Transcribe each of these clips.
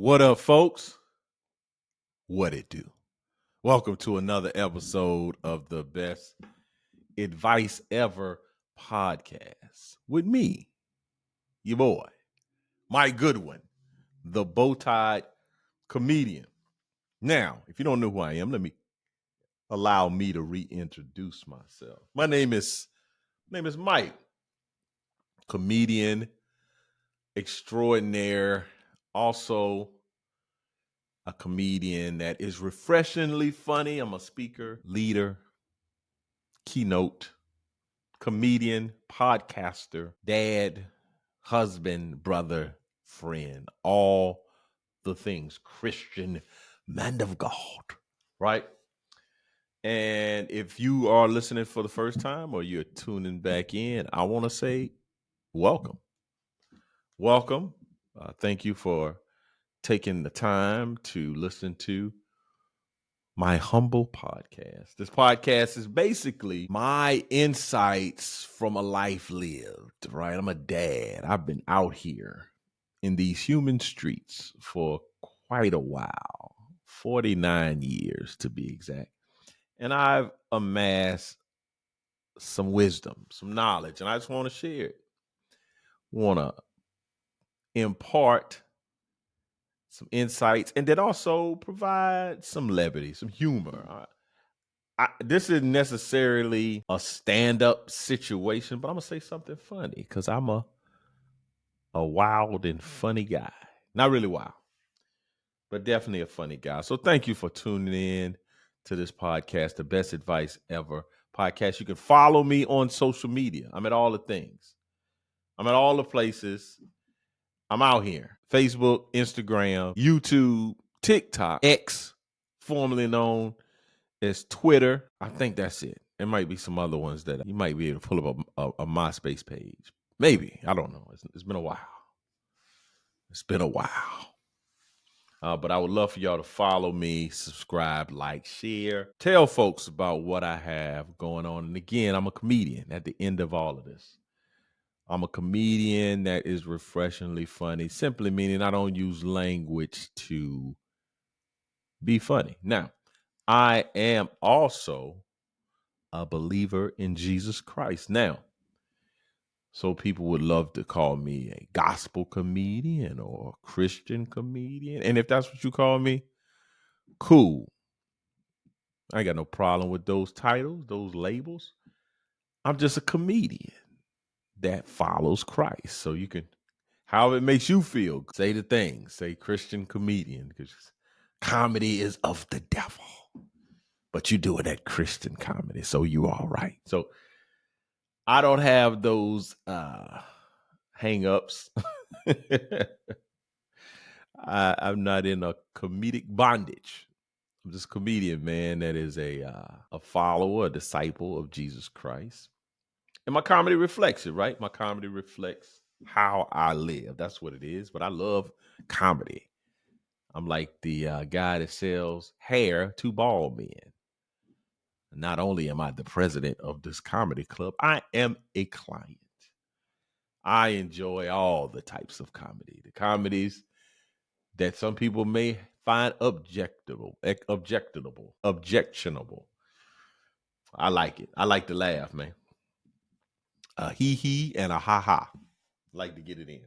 What up, folks? What it do? Welcome to another episode of the Best Advice Ever podcast with me, your boy, Mike Goodwin, the bow-tied comedian. Now, if you don't know who I am, allow me to reintroduce myself. My name is Mike, comedian extraordinaire, also a comedian that is refreshingly funny. I'm a speaker, leader, keynote, comedian, podcaster, dad, husband, brother, friend, all the things, Christian man of God, right? And if you are listening for the first time or you're tuning back in, I want to say welcome. Welcome. Thank you for taking the time to listen to my humble podcast. This podcast is basically my insights from a life lived, right? I'm a dad. I've been out here in these human streets for quite a while, 49 years to be exact. And I've amassed some wisdom, some knowledge, and I just want to share it. Want to impart some insights and then also provide some levity, some humor. This isn't necessarily a stand-up situation, but I'm gonna say something funny because I'm a wild and funny guy. Not really wild, but definitely a funny guy. So thank you for tuning in to this podcast, the Best Advice Ever podcast. You can follow me on social media. I'm at all the things. I'm at all the places. I'm out here. Facebook, Instagram, YouTube, TikTok, X, formerly known as Twitter. I think that's it. There might be some other ones that you might be able to pull up a MySpace page. Maybe. I don't know. It's been a while. It's been a while. But I would love for y'all to follow me, subscribe, like, share. Tell folks about what I have going on. And again, I'm a comedian at the end of all of this. I'm a comedian that is refreshingly funny, simply meaning I don't use language to be funny. Now, I am also a believer in Jesus Christ. Now, so people would love to call me a gospel comedian or a Christian comedian. And if that's what you call me, cool. I ain't got no problem with those titles, those labels. I'm just a comedian that follows Christ. So you can, however it makes you feel, say the thing, say Christian comedian, because comedy is of the devil. But you do it at Christian comedy, so you all right. So I don't have those hang-ups. I'm not in a comedic bondage. I'm just a comedian, man, that is a follower, a disciple of Jesus Christ. And my comedy reflects it, right? My comedy reflects how I live. That's what it is. But I love comedy. I'm like the guy that sells hair to bald men. Not only am I the president of this comedy club, I am a client. I enjoy all the types of comedy. The comedies that some people may find objectionable. I like it. I like to laugh, man. A hee and a ha ha. Like to get it in.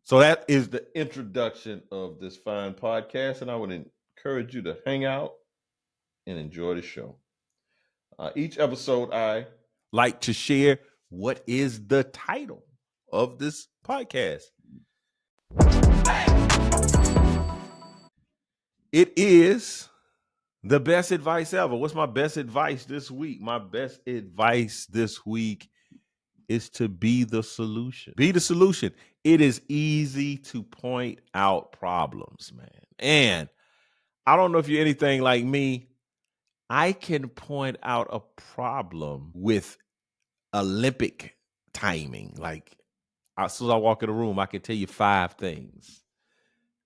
So that is the introduction of this fine podcast, and I would encourage you to hang out and enjoy the show. Each episode, I like to share what is the title of this podcast. It is the best advice ever. What's my best advice this week? My best advice this week is to be the solution. Be the solution. It is easy to point out problems, man. And I don't know if you're anything like me. I can point out a problem with Olympic timing. Like, as soon as I walk in the room, I can tell you 5 things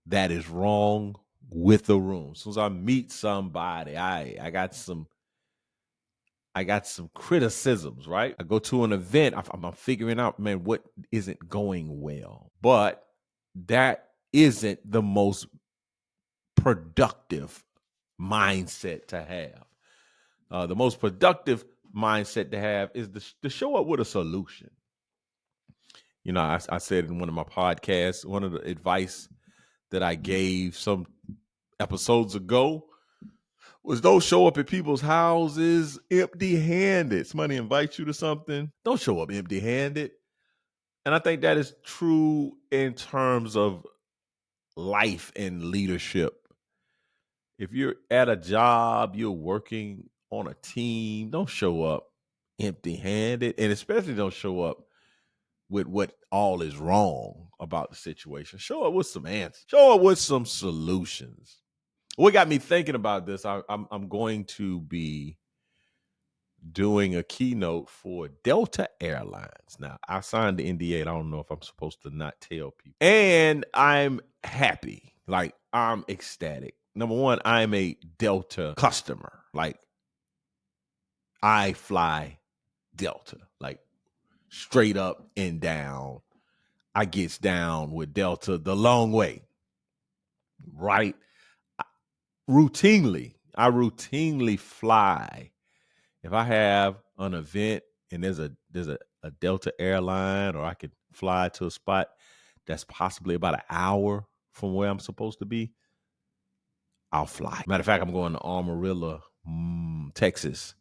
that is wrong with the room. As soon as I meet somebody, I got some criticisms, right? I go to an event, I'm figuring out, man, what isn't going well. But that isn't the most productive mindset to have. The most productive mindset to have is to show up with a solution. You know, I said in one of my podcasts, one of the advice that I gave some episodes ago was don't show up at people's houses empty-handed. Somebody invites you to something, don't show up empty-handed. And I think that is true in terms of life and leadership. If you're at a job, you're working on a team, don't show up empty-handed, and especially don't show up with what all is wrong about the situation. Show up with some answers. Show up with some solutions. What got me thinking about this, I'm going to be doing a keynote for Delta Airlines. Now, I signed the NDA, and I don't know if I'm supposed to not tell people. And I'm happy. Like, I'm ecstatic. Number one, I'm a Delta customer. Like, I fly Delta, like straight up and down. I gets down with Delta the long way, right? I routinely fly. If I have an event and there's a Delta airline, or I could fly to a spot that's possibly about an hour from where I'm supposed to be, I'll fly. Matter of fact, I'm going to Amarillo, Texas,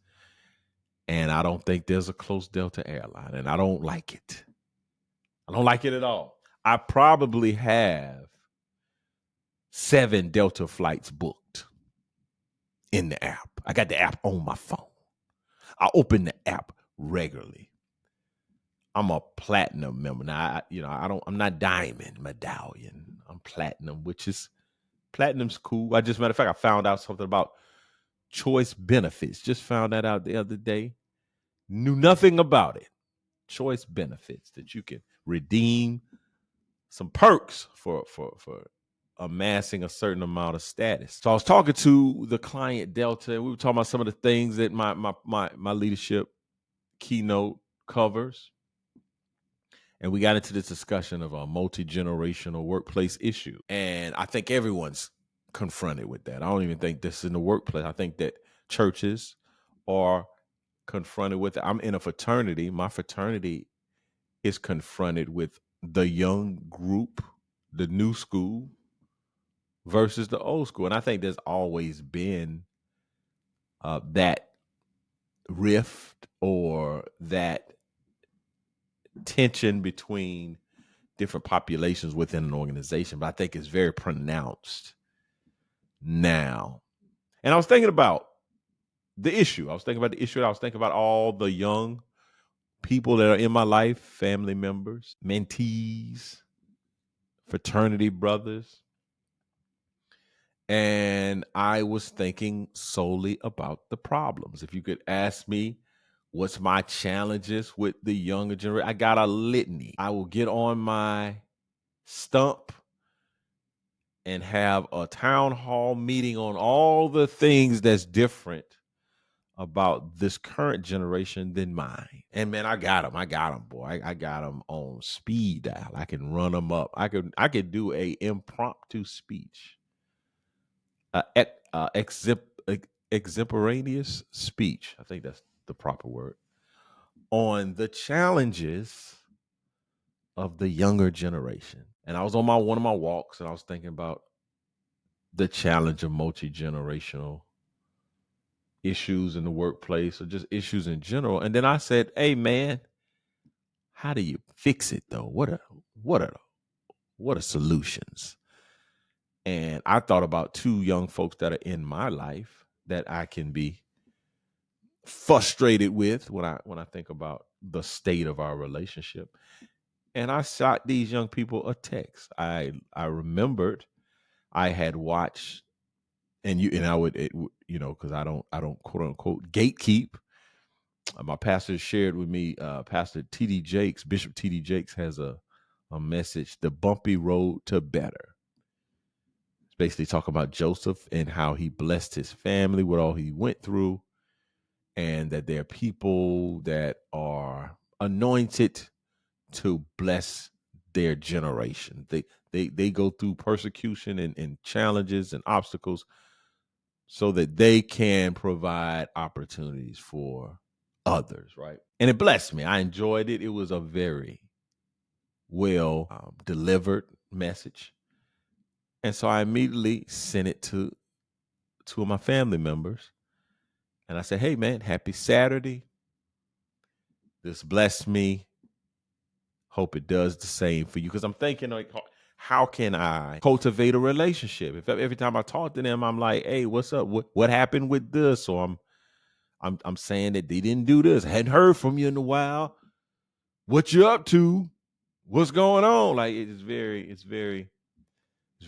and I don't think there's a close Delta airline, and I don't like it. I don't like it at all. I probably have 7 Delta flights booked in the app. I got the app on my phone. I open the app regularly. I'm a platinum member. Now, I'm not diamond medallion. I'm platinum, which is platinum's cool. Matter of fact, I found out something about choice benefits. Just found that out the other day. Knew nothing about it. Choice benefits that you can redeem some perks for amassing a certain amount of status. So I was talking to the client Delta, and we were talking about some of the things that my leadership keynote covers. And we got into this discussion of a multi-generational workplace issue. And I think everyone's confronted with that. I don't even think this is in the workplace. I think that churches are confronted with it. I'm in a fraternity. My fraternity is confronted with the young group, the new school versus the old school. And I think there's always been that rift or that tension between different populations within an organization, but I think it's very pronounced now. And I was thinking about the issue. I was thinking about all the young people that are in my life, family members, mentees, fraternity brothers. And I was thinking solely about the problems. If you could ask me, what's my challenges with the younger generation? I got a litany. I will get on my stump and have a town hall meeting on all the things that's different about this current generation than mine. And man, I got them, boy. I got them on speed dial. I can run them up. I could do a impromptu speech, extemporaneous speech. I think that's the proper word on the challenges of the younger generation. And I was on one of my walks, and I was thinking about the challenge of multi-generational issues in the workplace, or just issues in general. And then I said, hey man, how do you fix it though? What are solutions? And I thought about 2 young folks that are in my life that I can be frustrated with when I think about the state of our relationship. And I shot these young people a text. I remembered I had watched, and I would, because I don't quote unquote gatekeep. My pastor shared with me, Pastor T.D. Jakes, Bishop T.D. Jakes has a message, The Bumpy Road to Better. It's basically talking about Joseph and how he blessed his family with all he went through, and that there are people that are anointed to bless their generation. They go through persecution and challenges and obstacles so that they can provide opportunities for others, right? And it blessed me. I enjoyed it. It was a very well delivered message. And so I immediately sent it to two of my family members. And I said, hey, man, happy Saturday. This blessed me. Hope it does the same for you. Because I'm thinking, like, how can I cultivate a relationship? If every time I talk to them, I'm like, hey, what's up? What happened with this? Or I'm saying that they didn't do this. I hadn't heard from you in a while. What you up to? What's going on? Like, it's very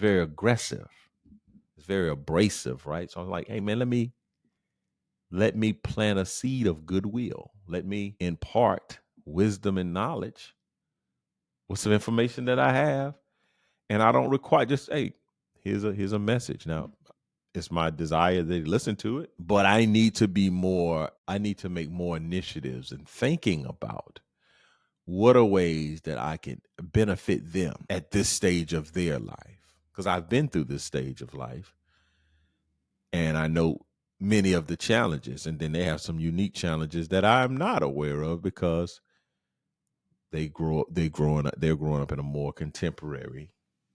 aggressive. It's very abrasive, right? So I'm like, hey, man, let me plant a seed of goodwill. Let me impart wisdom and knowledge with some information that I have. And I don't require just, hey, here's a message. Now, it's my desire that they listen to it, but I need to make more initiatives and thinking about what are ways that I can benefit them at this stage of their life. Because I've been through this stage of life and I know many of the challenges, and then they have some unique challenges that I'm not aware of because they're growing up in a more contemporary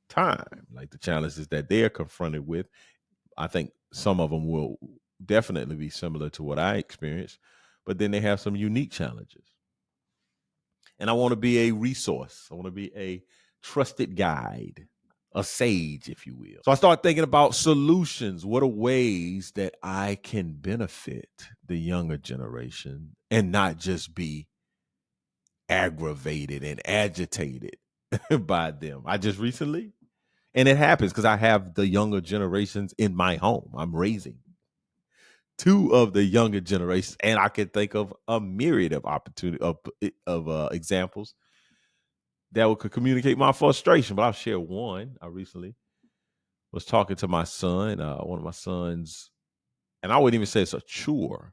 time. Like the challenges that they're confronted with, I think some of them will definitely be similar to what I experienced, but then they have some unique challenges. And I want to be a resource. I want to be a trusted guide, a sage, if you will. So I started thinking about solutions. What are ways that I can benefit the younger generation and not just be aggravated and agitated by them? I just recently, and it happens because I have the younger generations in my home. I'm raising two of the younger generations, and I can think of a myriad of examples that could communicate my frustration. But I'll share one. I recently was talking to my son, one of my sons, and I wouldn't even say it's a chore,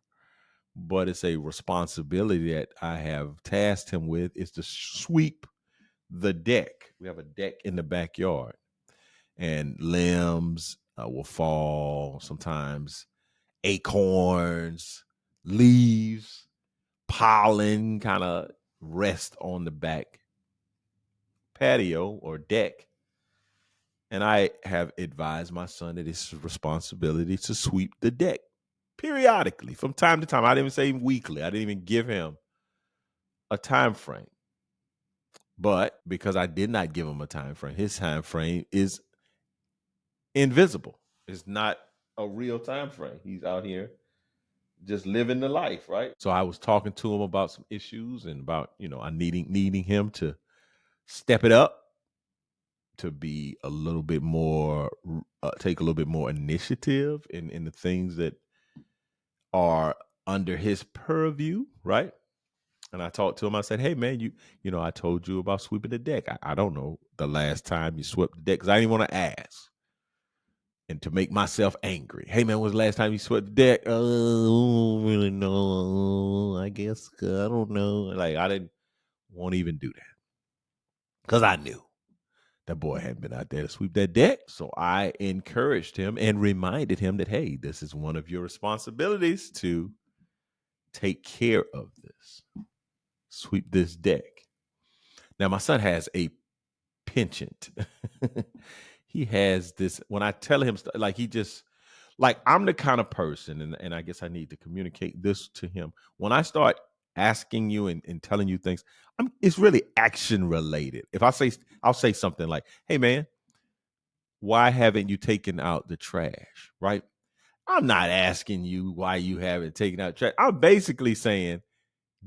but it's a responsibility that I have tasked him with, is to sweep the deck. We have a deck in the backyard, and limbs will fall, sometimes acorns, leaves, pollen kind of rest on the back patio or deck. And I have advised my son that it's his responsibility to sweep the deck periodically from time to time. I didn't even say weekly. I didn't even give him a time frame. But because I did not give him a time frame, his time frame is invisible. It's not a real time frame. He's out here just living the life, right? So I was talking to him about some issues and about, I needing him to step it up, to be a little bit more, take a little bit more initiative in the things that are under his purview, right? And I talked to him. I said, "Hey, man, I told you about sweeping the deck. I don't know the last time you swept the deck because I didn't want to ask and to make myself angry. Hey, man, when's the last time you swept the deck? I don't really know. I guess I don't know. Like I didn't want to even do that because I knew that boy hadn't been out there to sweep that deck. So I encouraged him and reminded him that, hey, this is one of your responsibilities to take care of this. Sweep this deck. Now, my son has a penchant. He has this, when I tell him, like he just, like I'm the kind of person, and I guess I need to communicate this to him. When I start asking you and telling you things, it's really action related. If I'll say something like, hey man, why haven't you taken out the trash? Right? I'm not asking you why you haven't taken out trash. I'm basically saying,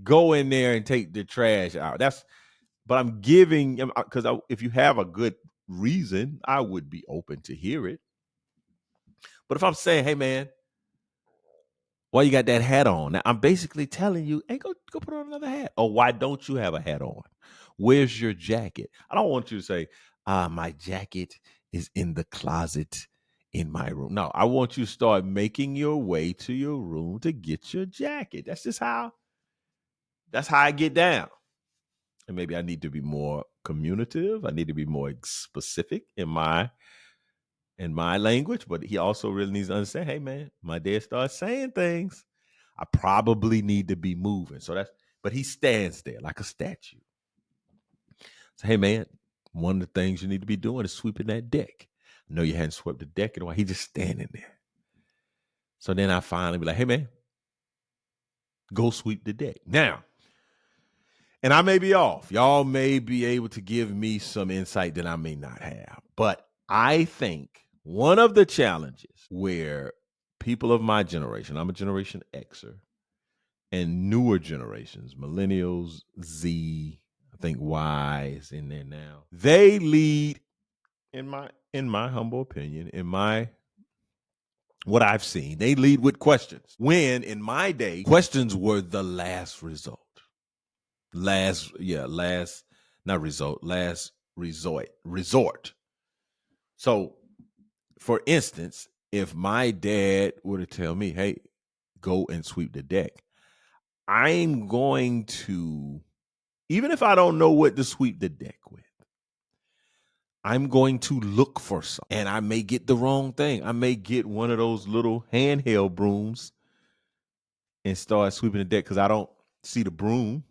go in there and take the trash out. But I'm giving, because if you have a good reason, I would be open to hear it. But if I'm saying, hey man, why you got that hat on? Now, I'm basically telling you, hey, go put on another hat. Or why don't you have a hat on? Where's your jacket? I don't want you to say, my jacket is in the closet in my room. No, I want you to start making your way to your room to get your jacket. That's how I get down. And maybe I need to be more communicative. I need to be more specific in my language. But he also really needs to understand, hey man, my dad starts saying things. I probably need to be moving. But he stands there like a statue. So, hey man, one of the things you need to be doing is sweeping that deck. I know you hadn't swept the deck in a while. He's just standing there. So then I finally be like, hey man, go sweep the deck. Now, and I may be off. Y'all may be able to give me some insight that I may not have. But I think one of the challenges where people of my generation, I'm a Generation Xer, and newer generations, millennials, Z, I think Y is in there now. They lead, in my humble opinion, what I've seen, they lead with questions. When in my day, questions were the last resort. Last resort. So, for instance, if my dad were to tell me, hey, go and sweep the deck, I'm going to, even if I don't know what to sweep the deck with, I'm going to look for something. And I may get the wrong thing. I may get one of those little handheld brooms and start sweeping the deck because I don't see the broom.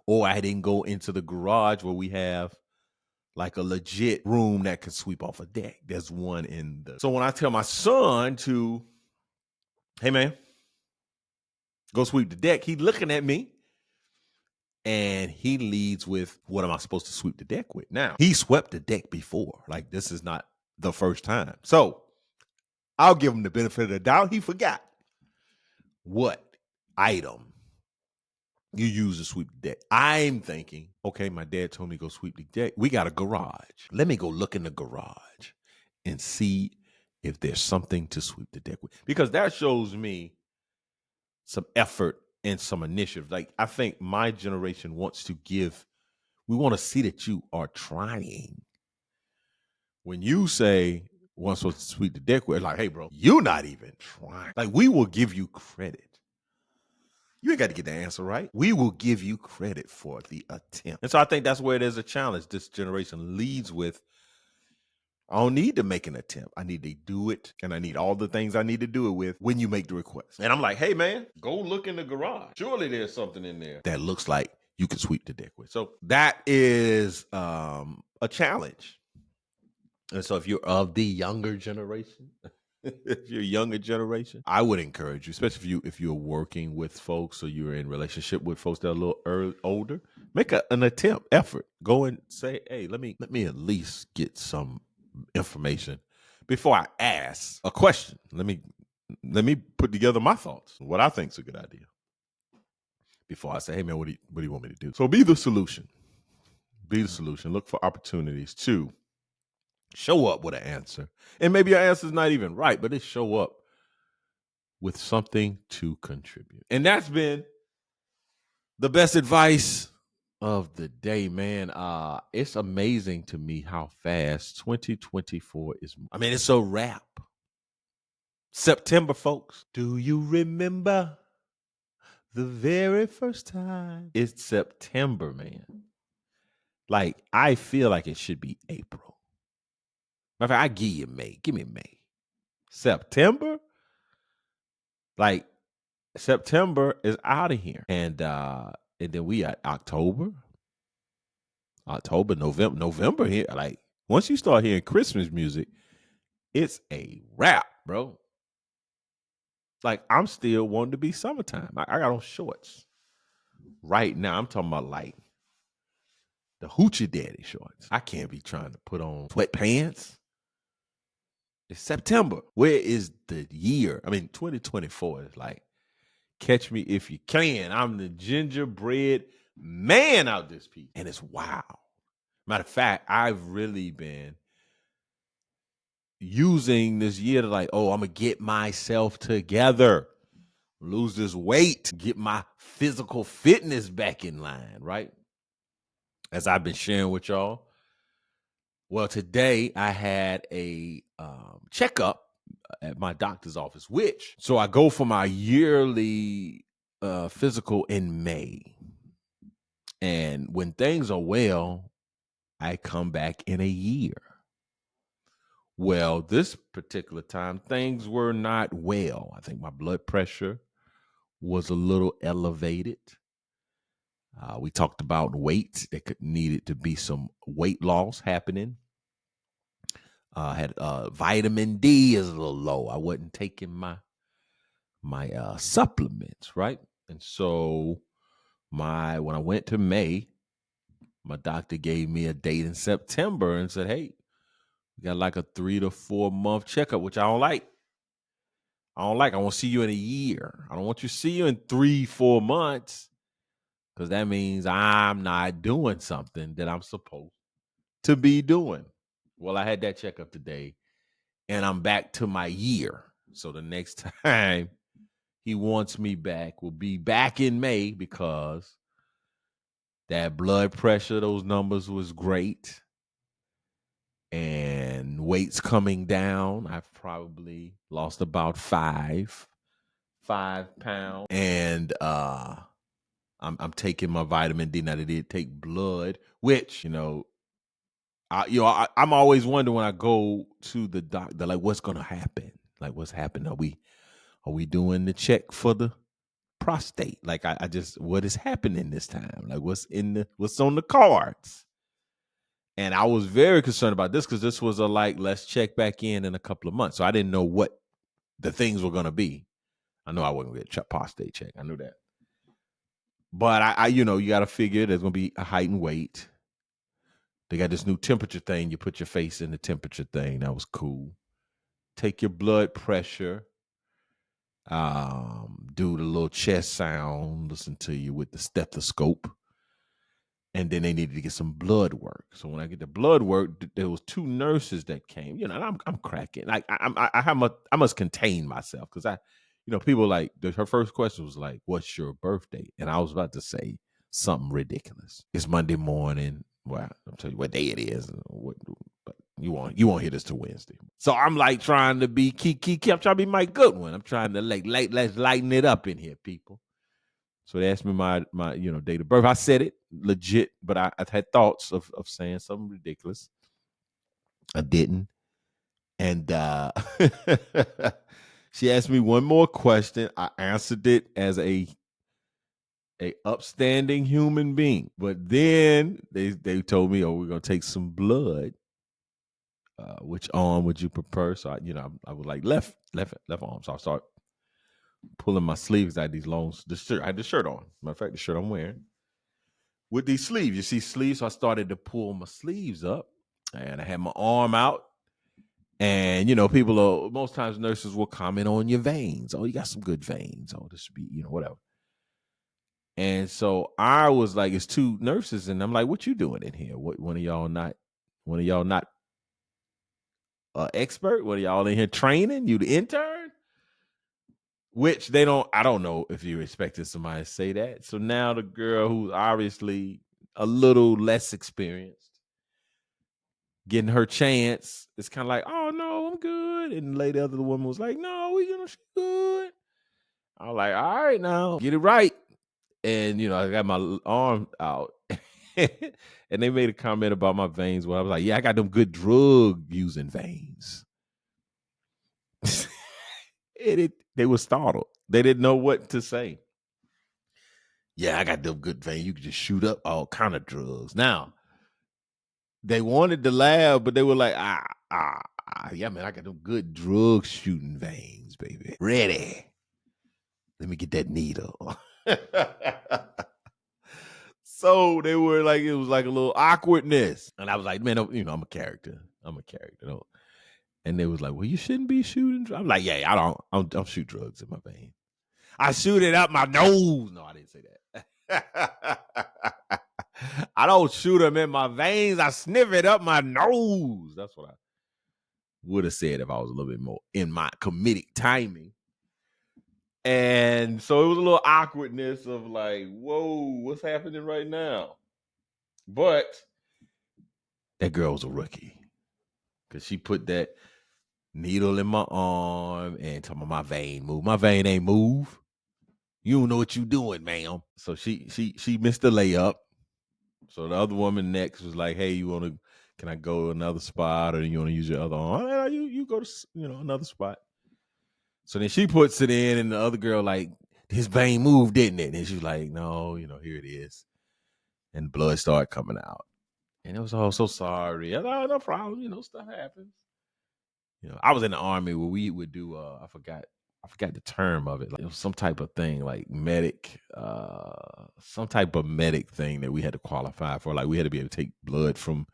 Or I didn't go into the garage where we have like a legit room that can sweep off a deck. There's one in the. So when I tell my son to, hey man, go sweep the deck, he's looking at me and he leads with, what am I supposed to sweep the deck with? Now, he swept the deck before. Like, this is not the first time. So I'll give him the benefit of the doubt. He forgot what item you use to sweep the deck. I'm thinking, okay, my dad told me to go sweep the deck. We got a garage. Let me go look in the garage and see if there's something to sweep the deck with. Because that shows me some effort and some initiative. Like, I think my generation wants to give, we want to see that you are trying. When you say, well, I'm supposed to sweep the deck with, like, hey, bro, you're not even trying. Like, we will give you credit. You ain't got to get the answer right. We will give you credit for the attempt. And so I think that's where there's a challenge. This generation leads with, I don't need to make an attempt. I need to do it, and I need all the things I need to do it with when you make the request. And I'm like, hey, man, go look in the garage. Surely there's something in there that looks like you can sweep the deck with. So that is a challenge. And so if you're of the younger generation, if you're younger generation, I would encourage you, especially if you're working with folks or you're in relationship with folks that are a little older, make an effort. Go and say, hey, let me at least get some information before I ask a question. Let me put together my thoughts, what I think is a good idea, before I say, hey man, what do you want me to do? So be the solution. Be the solution. Look for opportunities to show up with an answer. And maybe your answer is not even right, but it show up with something to contribute. And that's been the best advice of the day, man. It's amazing to me how fast 2024 is. I mean, it's a wrap. September, folks. Do you remember the very first time? It's September, man. Like, I feel like it should be April. Matter of fact, I give you May. Give me May. September? Like, September is out of here. And then we at October, November here. Like, once you start hearing Christmas music, it's a wrap, bro. Like, I'm still wanting to be summertime. I got on shorts right now. I'm talking about like the hoochie daddy shorts. I can't be trying to put on sweatpants. It's September. Where is the year? I mean, 2024 is like, catch me if you can. I'm the gingerbread man out this piece. And it's wow. Matter of fact, I've really been using this year to like, oh, I'm going to get myself together, lose this weight, get my physical fitness back in line, right? As I've been sharing with y'all. Well, today I had a checkup at my doctor's office, so I go for my yearly physical in May. And when things are well, I come back in a year. Well, this particular time, things were not well. I think my blood pressure was a little elevated. We talked about weight. There needed to be some weight loss happening. Had vitamin D is a little low. I wasn't taking my supplements, right? And so when I went to May, my doctor gave me a date in September and said, "Hey, you got like a 3 to 4 month checkup," which I don't like. I want to see you in a year. I don't want you to see you in 3-4 months, because that means I'm not doing something that I'm supposed to be doing. Well, I had that checkup today, and I'm back to my year. So the next time he wants me back will be back in May, because that blood pressure, those numbers was great. And weight's coming down. I've probably lost about 5 pounds. And I'm taking my vitamin D. Now, they did take blood, which, I'm always wondering when I go to the doctor, like, what's gonna happen? Like, what's happening? Are we doing the check for the prostate? Like, I just, what is happening this time? Like, what's on the cards? And I was very concerned about this, because this was let's check back in a couple of months. So I didn't know what the things were gonna be. I know I wasn't gonna get a prostate check. I knew that. But I you got to figure there's gonna be a height and weight. They got this new temperature thing. You put your face in the temperature thing. That was cool. Take your blood pressure. Do the little chest sound. Listen to you with the stethoscope. And then they needed to get some blood work. So when I get the blood work, there was 2 nurses that came. And I'm cracking. Like I must contain myself, because people like her first question was like, "What's your birthday?" And I was about to say something ridiculous. It's Monday morning. Well, I'll tell you what day it is. But you won't hear this till Wednesday. So I'm like trying to be key. I'm trying to be Mike Goodwin. I'm trying to let's lighten it up in here, people. So they asked me my date of birth. I said it legit, but I had thoughts of saying something ridiculous. I didn't. And she asked me one more question. I answered it as a upstanding human being. But then they told me, "Oh, we're gonna take some blood. Which arm would you prefer?" So I was like left arm. So I start pulling my sleeves. I had these long. I had the shirt on. Matter of fact, the shirt I'm wearing with these sleeves. You see sleeves. So I started to pull my sleeves up, and I had my arm out. And most times nurses will comment on your veins. "Oh, you got some good veins. Oh, this should be whatever." And so I was like, it's 2 nurses, and I'm like, "What you doing in here? What one of y'all not expert? What are y'all in here training? You the intern?" Which I don't know if you expected somebody to say that. So now the girl, who's obviously a little less experienced, getting her chance, it's kind of like, "Oh no, I'm good." And the other woman was like, "No, she's good." I was like, "All right, now get it right." And I got my arm out. And they made a comment about my veins. Where I was like, "Yeah, I got them good drug using veins." They were startled. They didn't know what to say. "Yeah, I got them good veins. You can just shoot up all kind of drugs." Now, they wanted to laugh, but they were like, yeah, man, I got them good drug shooting veins, baby. Ready. Let me get that needle. So they were like, it was like a little awkwardness. And I was like, "Man, I'm a character. And they was like, "Well, you shouldn't be shooting." I'm like, "Yeah, I don't shoot drugs in my vein. I shoot it up my nose." No, I didn't say that. I don't shoot them in my veins. I sniff it up my nose. That's what I would have said if I was a little bit more in my comedic timing. And so it was a little awkwardness of like, whoa, what's happening right now? But that girl was a rookie, because she put that needle in my arm and told me my vein move. My vein ain't move. You don't know what you doing, ma'am. So she missed the layup. So the other woman next was like, "Hey, can I go to another spot, or you want to use your other arm? Oh, you go to another spot." So then she puts it in, and the other girl like, "His vein moved, didn't it?" And she's like, "No, here it is," and blood started coming out, and it was all so sorry. No problem, stuff happens. I was in the army where we would do. I forgot the term of it. Like it was some type of thing, like medic, some type of medic thing that we had to qualify for. Like we had to be able to take blood from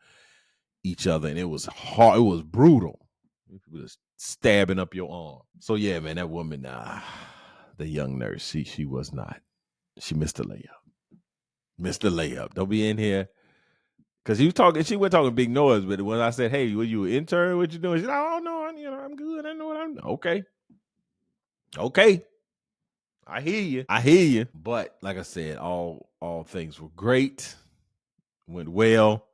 each other, and it was hard. It was brutal. People just stabbing up your arm. So yeah, man, that woman, the young nurse, she was not. She missed the layup. Missed the layup. Don't be in here. Cause she went talking big noise, but when I said, "Hey, were you an intern? What you doing?" She's like, "Oh no, I'm good. I know what I'm okay." Okay. I hear you. I hear you. But like I said, all things were great. Went well.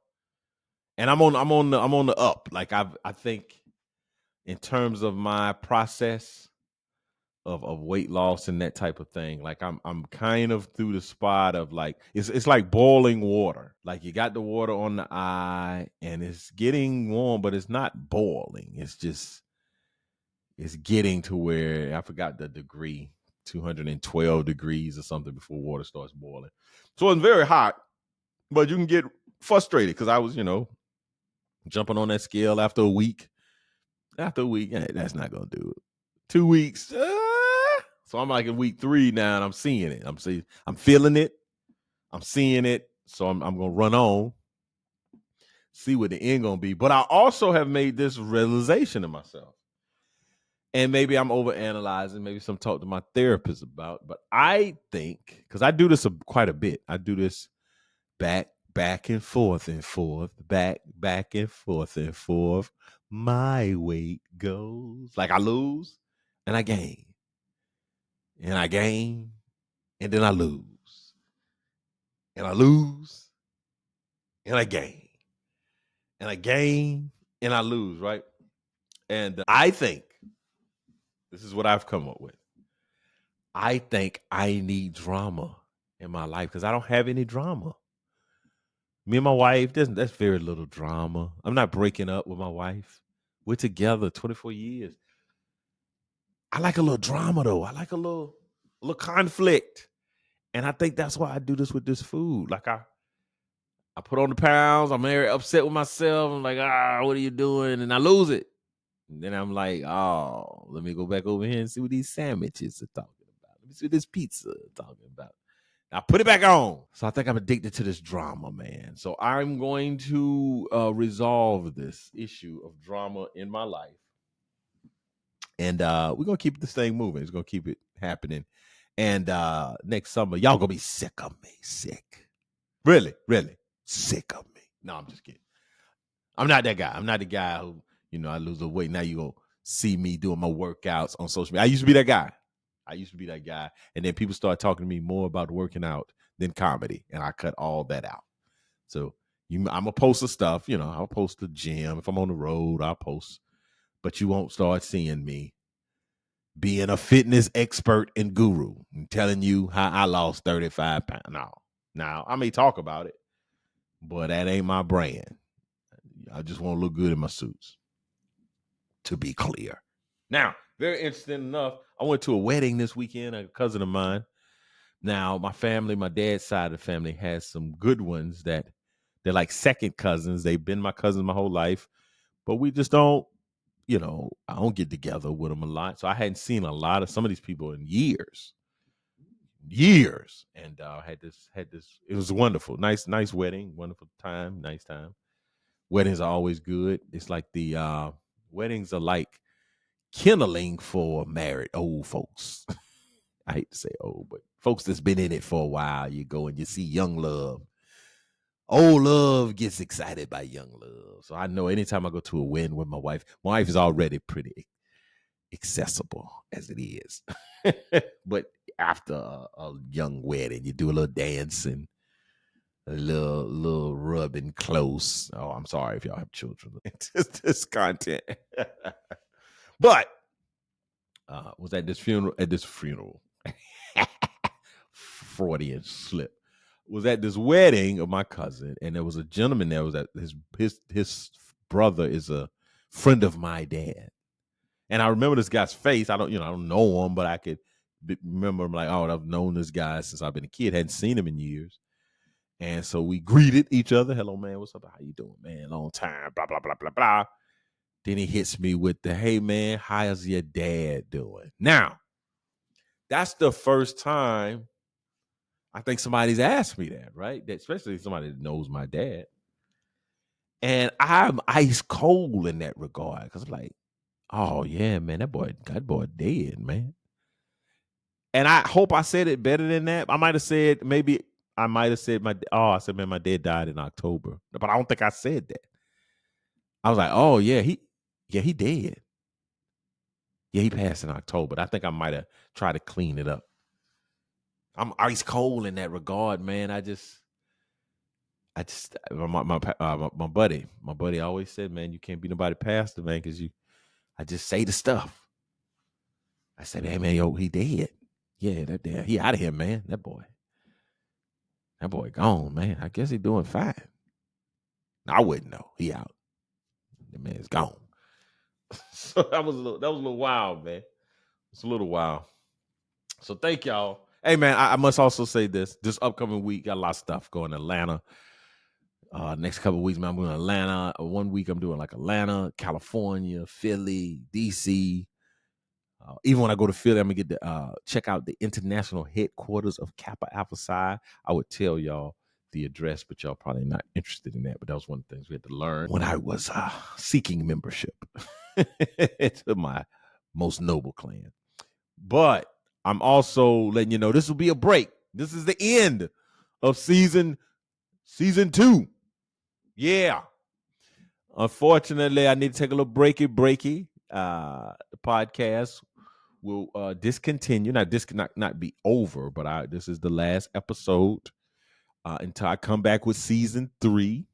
And I'm on the up. Like I think in terms of my process of weight loss and that type of thing, like I'm kind of through the spot of like it's like boiling water. Like you got the water on the eye and it's getting warm, but it's not boiling. It's getting to where I forgot the degree, 212 degrees or something before water starts boiling. So it's very hot, but you can get frustrated because I was, jumping on that scale after a week. After a week, that's not gonna do it. 2 weeks, so I'm like in week 3 now, and I'm seeing it. I'm feeling it. I'm seeing it. So I'm gonna run on, see what the end gonna be. But I also have made this realization in myself. And maybe I'm over analyzing, maybe some talk to my therapist about, but I think, because I do this quite a bit. I do this back and forth, back and forth. My weight goes. Like I lose and I gain. And I gain and then I lose. And I lose and I gain. And I gain and I lose, right? And I think this is what I've come up with. I think I need drama in my life because I don't have any drama. Me and my wife, that's very little drama. I'm not breaking up with my wife. We're together 24 years. I like a little drama though. I like a little conflict. And I think that's why I do this with this food. Like I put on the pounds, I'm very upset with myself. I'm like, what are you doing? And I lose it. And then I'm like, oh, let me go back over here and see what these sandwiches are talking about. Let me see what this pizza is talking about. I put it back on. So I think I'm addicted to this drama, man. So I'm going to resolve this issue of drama in my life. And we're going to keep this thing moving. It's going to keep it happening. And next summer, y'all going to be sick of me. Sick. Really, really sick of me. No, I'm just kidding. I'm not that guy. I'm not the guy who, I lose the weight. Now you're going to see me doing my workouts on social media. I used to be that guy. And then people start talking to me more about working out than comedy. And I cut all that out. So I'm going to post the stuff. I'll post the gym. If I'm on the road, I'll post. But you won't start seeing me being a fitness expert and guru and telling you how I lost 35 pounds. No. Now, I may talk about it, but that ain't my brand. I just want to look good in my suits, to be clear. Now, very interesting enough, I went to a wedding this weekend, a cousin of mine. Now, my family, my dad's side of the family has some good ones that they're like second cousins. They've been my cousins my whole life, but we just don't, I don't get together with them a lot. So I hadn't seen a lot of some of these people in years. And had this, it was wonderful. Nice wedding, wonderful time, nice time. Weddings are always good. It's like the weddings are like kindling for married old folks. I hate to say old, but folks that's been in it for a while, you go and you see young love. Old love gets excited by young love. So I know anytime I go to a wedding with my wife is already pretty accessible as it is. But after a young wedding, you do a little dancing, a little rubbing close. Oh, I'm sorry if y'all have children. this content. But was at this funeral. Freudian slip. was at this wedding of my cousin, and there was a gentleman there. Was at his brother is a friend of my dad, and I remember this guy's face. I don't know him, but I could remember him like, oh, I've known this guy since I've been a kid. Hadn't seen him in years, and so we greeted each other. Hello, man. What's up? How you doing, man? Long time. Blah blah blah blah blah. Then he hits me with the, hey man, how's your dad doing? Now, that's the first time I think somebody's asked me that, right? Especially somebody that knows my dad. And I'm ice cold in that regard. Because I'm like, oh yeah, man, that boy dead, man. And I hope I said it better than that. I might have said, I said, man, my dad died in October. But I don't think I said that. I was like, oh yeah, he dead. Yeah, he passed in October. I think I might have tried to clean it up. I'm ice cold in that regard, man. My buddy always said, man, you can't be nobody pastor, man, because I just say the stuff. I said, hey man, yo, he dead. Yeah, he out of here, man. That boy gone, man. I guess he doing fine. I wouldn't know. He out. The man's gone. So that was a little wild, man. It's a little wild. So thank y'all. Hey man, I must also say this upcoming week, got a lot of stuff going to Atlanta. Next couple of weeks, man, I'm going to Atlanta. 1 week I'm doing like Atlanta, California, Philly, DC. Even when I go to Philly, I'm gonna get to check out the international headquarters of Kappa Alpha Psi. I would tell y'all the address, but y'all probably not interested in that. But that was one of the things we had to learn when I was seeking membership to my most noble clan. But I'm also letting you know this will be a break. This is the end of season 2. Yeah. Unfortunately, I need to take a little breaky. The podcast will discontinue. Not be over, but this is the last episode until I come back with season 3.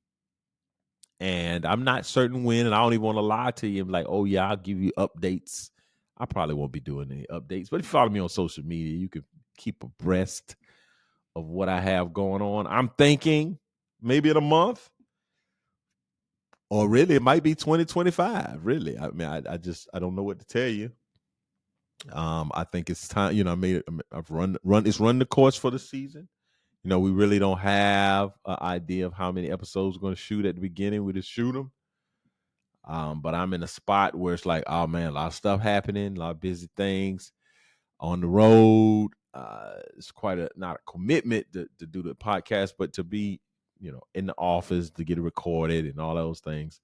And I'm not certain when, and I don't even want to lie to you. I'm like, oh yeah, I'll give you updates. I probably won't be doing any updates, but if you follow me on social media, you can keep abreast of what I have going on. I'm thinking maybe in a month, or really it might be 2025. Really, I mean, I don't know what to tell you. I think it's time. I've run. It's run the course for the season. We really don't have an idea of how many episodes we're going to shoot at the beginning. We just shoot them. But I'm in a spot where it's like, oh man, a lot of stuff happening, a lot of busy things on the road. It's quite not a commitment to do the podcast, but to be, in the office to get it recorded and all those things.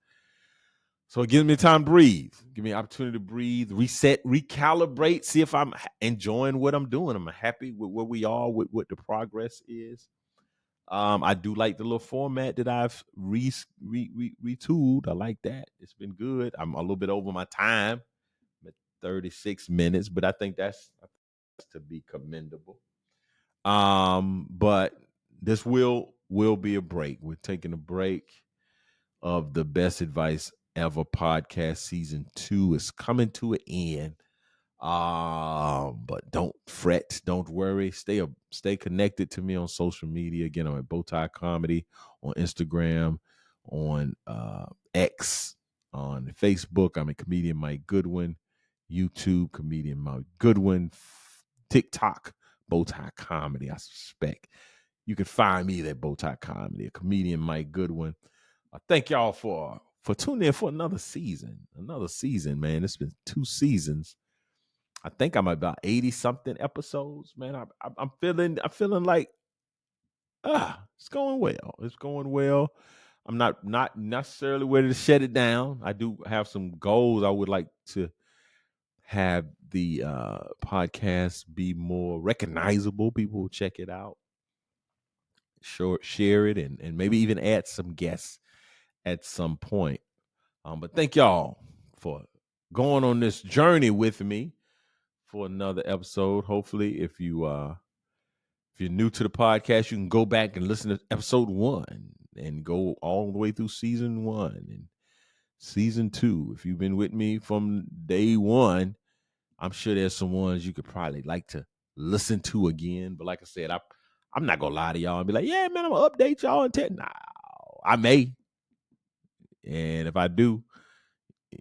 So it gives me time to breathe. Give me an opportunity to breathe, reset, recalibrate, see if I'm enjoying what I'm doing. I'm happy with where we are, with what the progress is. I do like the little format that I've retooled. I like that. It's been good. I'm a little bit over my time, at 36 minutes, but I think that's to be commendable. But this will be a break. We're taking a break of the Best Advice Ever podcast. Season 2 is coming to an end. But don't fret, don't worry. Stay connected to me on social media. Again, I'm at Bowtie Comedy on Instagram, on X, on Facebook. I'm a comedian Mike Goodwin. YouTube, comedian Mike Goodwin. TikTok, Bowtie Comedy. I suspect you can find me at Bowtie Comedy, a comedian Mike Goodwin. Thank y'all for tuning in for another season. Another season, man. It's been 2 seasons. I think I'm about 80 something episodes, man. I'm feeling like it's going well. It's going well. I'm not necessarily ready to shut it down. I do have some goals. I would like to have the podcast be more recognizable. People will check it out, share it, and maybe even add some guests at some point. But thank y'all for going on this journey with me for another episode. Hopefully, if you're new to the podcast, you can go back and listen to episode 1 and go all the way through season 1 and season 2. If you've been with me from day 1, I'm sure there's some ones you could probably like to listen to again. But like I said, I'm not gonna lie to y'all and be like, yeah, man, I'm gonna update y'all in 10. No, I may. And if I do,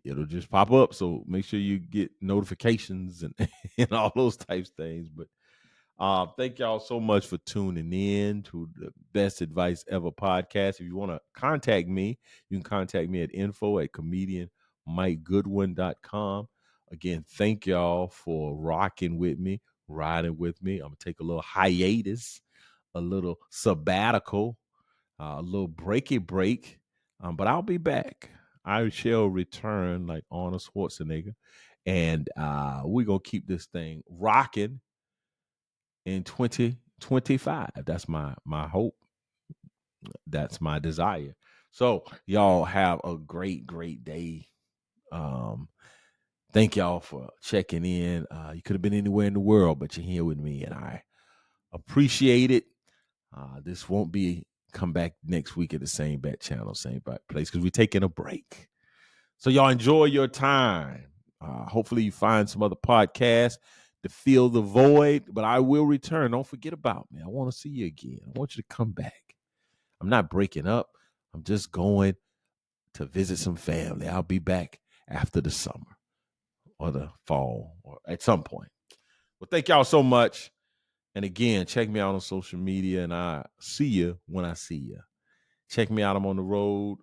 it'll just pop up. So make sure you get notifications and, and all those types of things. But thank y'all so much for tuning in to the Best Advice Ever podcast. If you want to contact me, you can contact me at info@comedianmikegoodwin.com. Again, thank y'all for rocking with me, riding with me. I'm going to take a little hiatus, a little sabbatical, a little breaky break, but I'll be back. I shall return like Arnold Schwarzenegger, and we're going to keep this thing rocking in 2025. That's my hope. That's my desire. So y'all have a great day. Thank y'all for checking in. You could have been anywhere in the world, but you're here with me, and I appreciate it. This won't be come back next week at the same bat channel, same bat place, because we're taking a break. So y'all enjoy your time. Hopefully you find some other podcasts to fill the void, but I will return. Don't forget about me. I want to see you again. I want you to come back. I'm not breaking up. I'm just going to visit some family. I'll be back after the summer or the fall or at some point. Well, thank y'all so much. And again, check me out on social media, and I see you when I see you. Check me out. I'm on the road,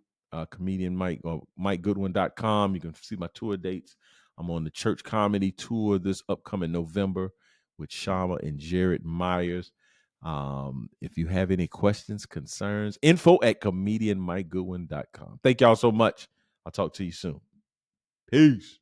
comedian Mike, or MikeGoodwin.com. You can see my tour dates. I'm on the church comedy tour this upcoming November with Shama and Jared Myers. If you have any questions, concerns, info@comedianmikegoodwin.com. Thank y'all so much. I'll talk to you soon. Peace.